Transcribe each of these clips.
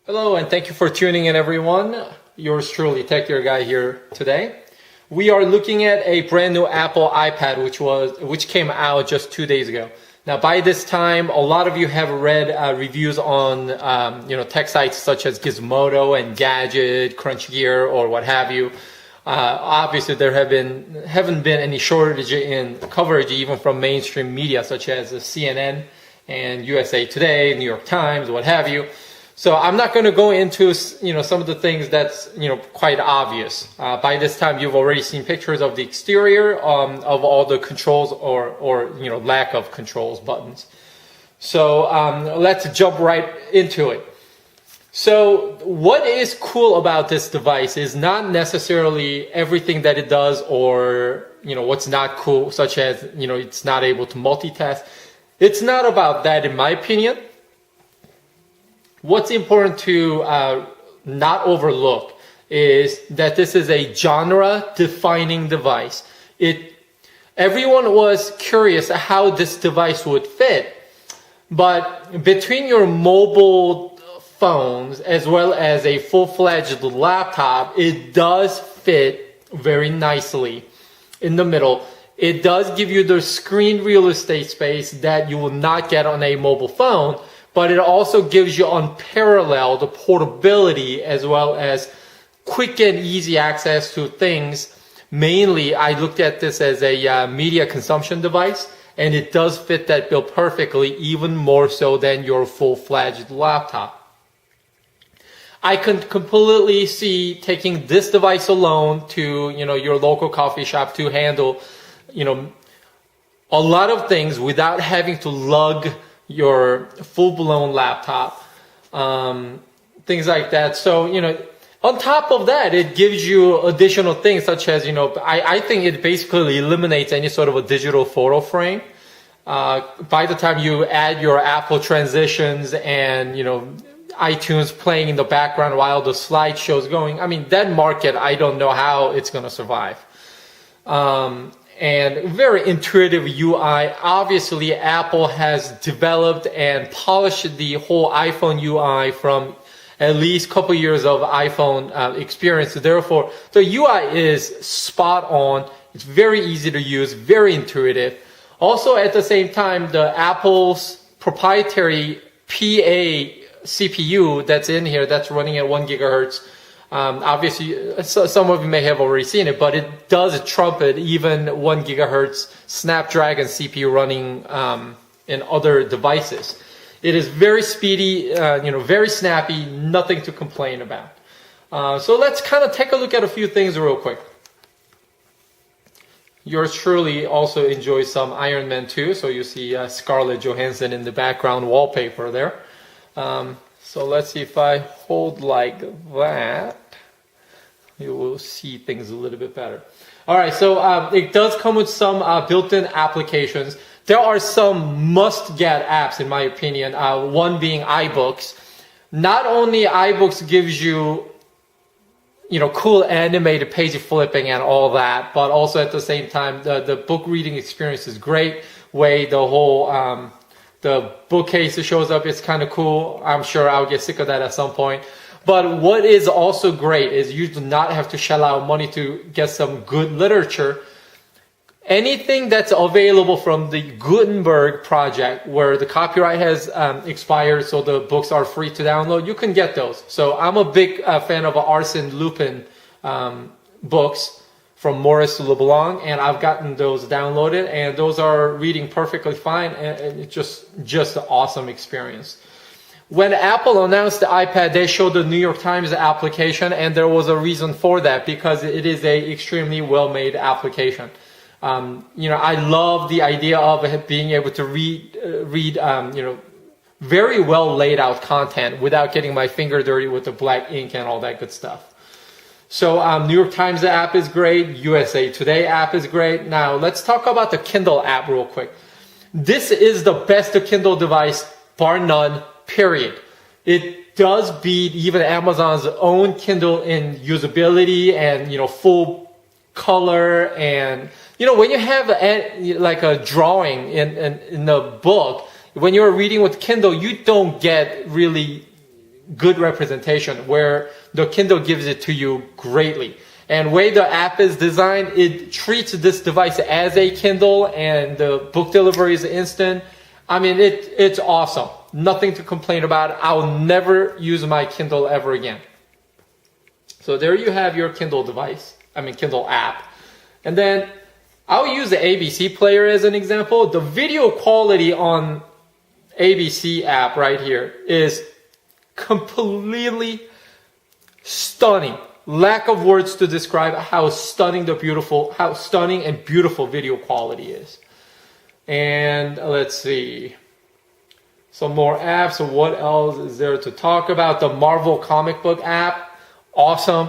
Hello, and thank you for tuning in, everyone. Yours truly, Tech Gear Guy here today. We are looking at a brand new Apple iPad, which came out just 2 days ago. Now, by this time, a lot of you have read reviews on tech sites such as Gizmodo and Gadget, Crunch Gear, or what have you. Obviously, there haven't been any shortage in coverage, even from mainstream media such as CNN and USA Today, New York Times, what have you. So I'm not going to go into some of the things that's quite obvious. By this time, you've already seen pictures of the exterior of all the controls or lack of controls buttons. So let's jump right into it. So what is cool about this device is not necessarily everything that it does, or what's not cool, such as it's not able to multitask. It's not about that, in my opinion. What's important to not overlook is that this is a genre-defining device. Everyone was curious how this device would fit, but between your mobile phones as well as a full-fledged laptop, it does fit very nicely in the middle. It does give you the screen real estate space that you will not get on a mobile phone, but it also gives you unparalleled portability as well as quick and easy access to things. Mainly, I looked at this as a media consumption device, and it does fit that bill perfectly, even more so than your full-fledged laptop. I can completely see taking this device alone to your local coffee shop to handle a lot of things without having to lug your full-blown laptop, things like that. So, on top of that, it gives you additional things such as, I think it basically eliminates any sort of a digital photo frame. By the time you add your Apple transitions and, iTunes playing in the background while the slideshow's going, that market, I don't know how it's going to survive. And very intuitive UI. Obviously, Apple has developed and polished the whole iPhone UI from at least a couple years of iPhone experience. Therefore, the UI is spot on. It's very easy to use, very intuitive. Also, at the same time, the Apple's proprietary PA CPU that's in here, that's running at 1 gigahertz. Obviously, some of you may have already seen it, but it does trumpet even 1 gigahertz Snapdragon CPU running in other devices. It is very speedy, very snappy, nothing to complain about. So let's kind of take a look at a few things real quick. Yours truly also enjoys some Iron Man 2, so you see Scarlett Johansson in the background wallpaper there. So let's see if I hold like that. You will see things a little bit better. All right, so it does come with some built-in applications. There are some must-get apps, in my opinion, one being iBooks. Not only iBooks gives you, cool animated page flipping and all that, but also at the same time, the book reading experience is great. Way the whole the bookcase that shows up is kind of cool. I'm sure I'll get sick of that at some point. But what is also great is you do not have to shell out money to get some good literature. Anything that's available from the Gutenberg project, where the copyright has expired, so the books are free to download, you can get those. So I'm a big fan of Arsène Lupin books from Maurice Leblanc, and I've gotten those downloaded, and those are reading perfectly fine, and it's just an awesome experience. When Apple announced the iPad, they showed the New York Times application, and there was a reason for that, because it is a extremely well-made application. I love the idea of being able to read very well laid out content without getting my finger dirty with the black ink and all that good stuff. So New York Times app is great. USA Today app is great. Now let's talk about the Kindle app real quick. This is the best Kindle device, bar none, period. It does beat even Amazon's own Kindle in usability and, full color. And, when you have a drawing in the book, when you're reading with Kindle, you don't get really good representation, where the Kindle gives it to you greatly. And way the app is designed, it treats this device as a Kindle, and the book delivery is instant. I mean, it's awesome. Nothing to complain about. I'll never use my Kindle ever again. So there you have your Kindle device, Kindle app. And then I'll use the ABC player as an example. The video quality on ABC app right here is completely stunning. Lack of words to describe how stunning and beautiful video quality is. And let's see. Some more apps. So what else is there to talk about? The Marvel comic book app. Awesome.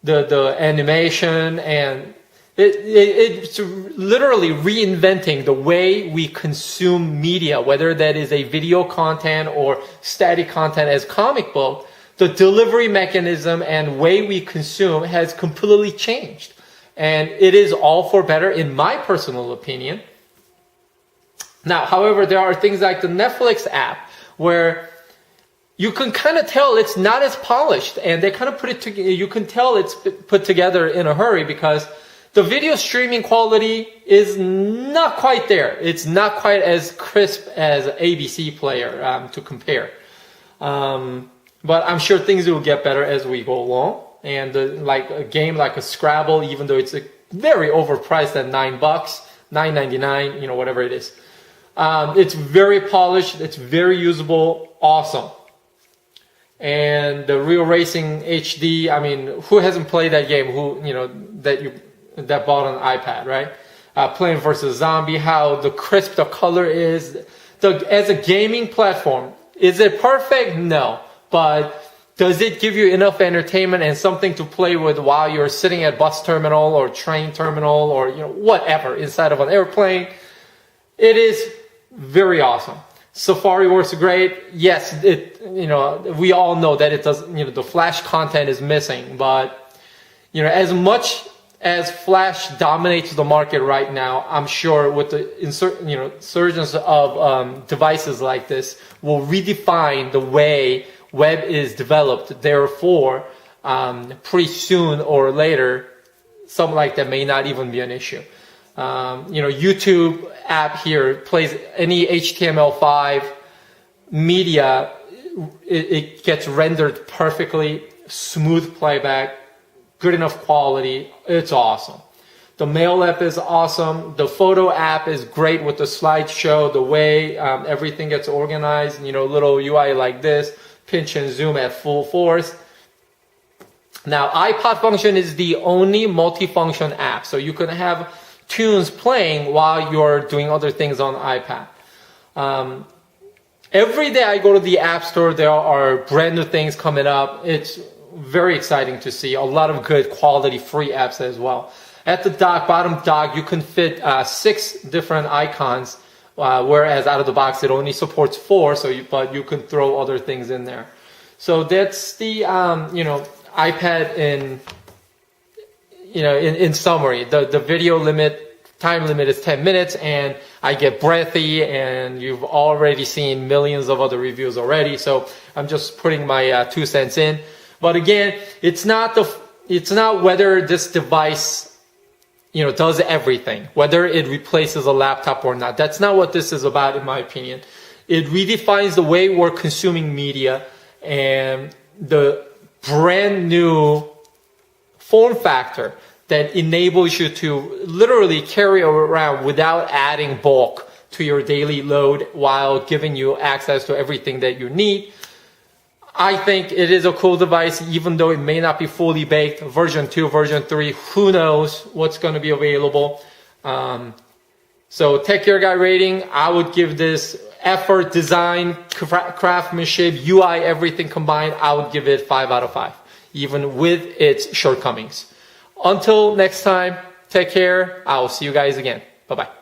The animation, and it's literally reinventing the way we consume media, whether that is a video content or static content as comic book. The delivery mechanism and way we consume has completely changed. And it is all for better, in my personal opinion. Now, however, there are things like the Netflix app where you can kind of tell it's not as polished, and they kind of put it together. You can tell it's put together in a hurry because the video streaming quality is not quite there. It's not quite as crisp as ABC player to compare. But I'm sure things will get better as we go along. And like a game like a Scrabble, even though it's very overpriced at $9, $9.99, whatever it is. It's very polished. It's very usable. Awesome. And the Real Racing HD, who hasn't played that game? That bought an iPad, right? Plants vs. Zombie, how the crisp the color is. As a gaming platform, is it perfect? No. But does it give you enough entertainment and something to play with while you're sitting at bus terminal or train terminal or whatever inside of an airplane? It is very awesome. Safari works great. Yes, we all know that it does. The Flash content is missing, but as much as Flash dominates the market right now, I'm sure with the insurgence of devices like this will redefine the way web is developed. Therefore, pretty soon or later, something like that may not even be an issue. YouTube app here plays any HTML5 media. It gets rendered perfectly, smooth playback, good enough quality. It's awesome. The Mail app is awesome. The Photo app is great with the slideshow, the way everything gets organized, little UI like this, pinch and zoom at full force. Now, iPod function is the only multifunction app. So you can have tunes playing while you're doing other things on iPad. Every day I go to the App Store, there are brand new things coming up. It's very exciting to see. A lot of good quality free apps as well. At the bottom dock, you can fit 6 different icons, whereas out of the box it only supports 4. But you can throw other things in there. So that's the iPad in summary. The video time limit is 10 minutes, and I get breathy, and you've already seen millions of other reviews already. So I'm just putting my 2 cents in. But again, it's not whether this device does everything, whether it replaces a laptop or not. That's not what this is about, in my opinion. It redefines the way we're consuming media, and the brand new form factor that enables you to literally carry around without adding bulk to your daily load while giving you access to everything that you need. I think it is a cool device, even though it may not be fully baked. Version 2, version 3, who knows what's going to be available. So Tech Gear Guy rating, I would give this effort, design, craftsmanship, UI, everything combined, I would give it 5 out of 5, even with its shortcomings. Until next time, take care. I'll see you guys again. Bye-bye.